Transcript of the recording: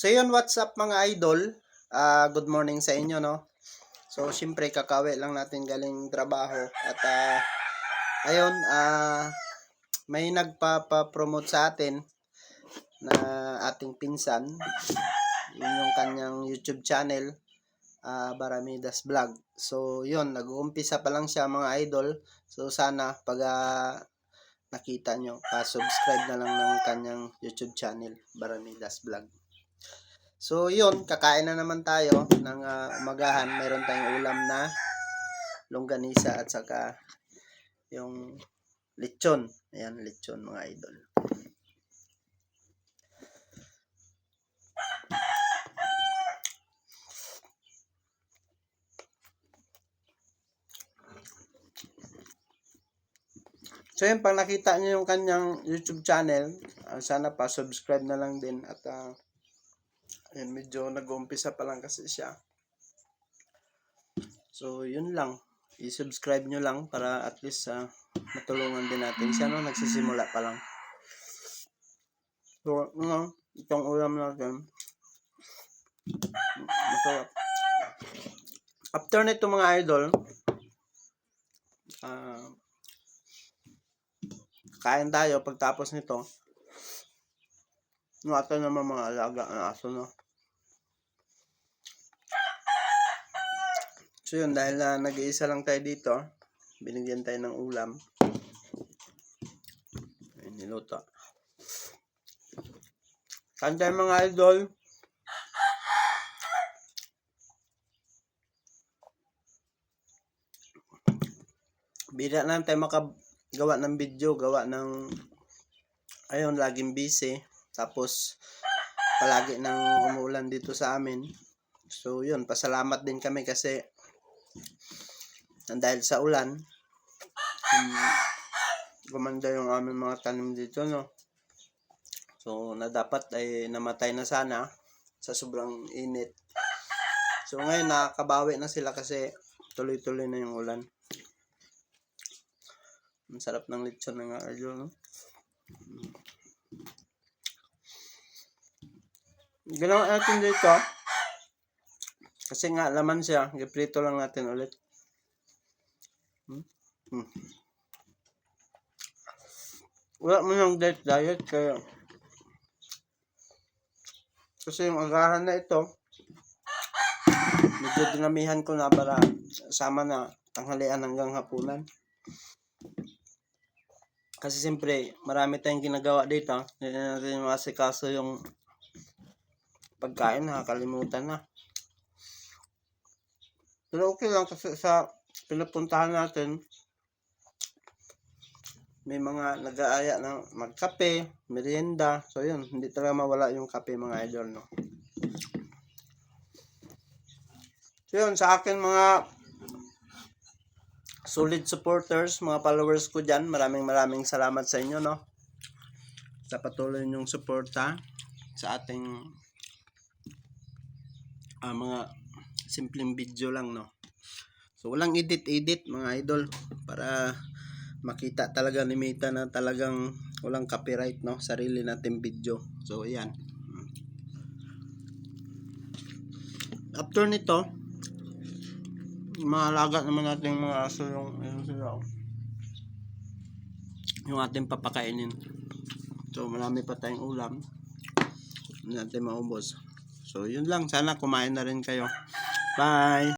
So yun, what's up mga idol? Good morning sa inyo, no? So syempre kakawi lang natin galing trabaho at ayun, may nagpapa-promote sa atin na ating pinsan, yun yung kanyang YouTube channel, Baramidas Vlog. So yun, nag-uumpisa pa lang siya mga idol. So sana pag nakita nyo, subscribe na lang ng kanyang YouTube channel, Baramidas Vlog. So yun, kakain na naman tayo ng umagahan. Mayroon tayong ulam na longganisa at saka yung lechon. Ayan, lechon mga idol. So yun, pag nakita nyo yung kanyang YouTube channel, sana pa subscribe na lang din at ayan, medyo nag-uumpisa pa lang kasi siya. So yun lang, i-subscribe nyo lang para at least matulungan din natin siya, no? Nagsisimula pa lang. So itong ulam natin masarap. After nito mga idol, kain tayo. Pagtapos nito, ato naman mga alaga ng aso, no? So yun, dahil nag-iisa lang tayo dito, binigyan tayo ng ulam. Ayun, niluto. Kain tayo mga idol. Bira lang tayo makagawa ng video, gawa ng ayun, laging busy. Tapos palagi nang umuulan dito sa amin. So yun, pasalamat din kami kasi dahil sa ulan, gumanda yung aming mga tanim dito, no? So na dapat ay namatay na sana sa sobrang init. So ngayon nakakabawi na sila kasi tuloy-tuloy na yung ulan. Ang sarap ng lechon ng idol, no? Ginawa natin dito kasi nga laman siya, giprito lang natin ulit. Wala mo ng diet kaya kasi yung agahan na ito medyo dinamihan ko na para sama na tanghalian hanggang hapunan. Kasi siyempre marami tayong ginagawa dito, hindi natin masikaso yung pagkain, nakakalimutan na. Pero okay lang kasi sa pinapuntahan natin may mga nag-aaya ng magkape, merienda. So yun, hindi talaga mawala yung kape mga idol, no? So yun, sa akin mga solid supporters, mga followers ko dyan, maraming salamat sa inyo, no? Sa patuloy nyong suporta sa ating mga simpleng video lang, no? So walang edit mga idol para makita talaga ni Mita na talagang walang copyright, no? Sarili natin video. So ayan. After nito, mga alaga naman natin mga aso yung ating papakainin. So marami pa tayong ulam, hindi natin maubos. So yun lang, sana kumain na rin kayo. Bye!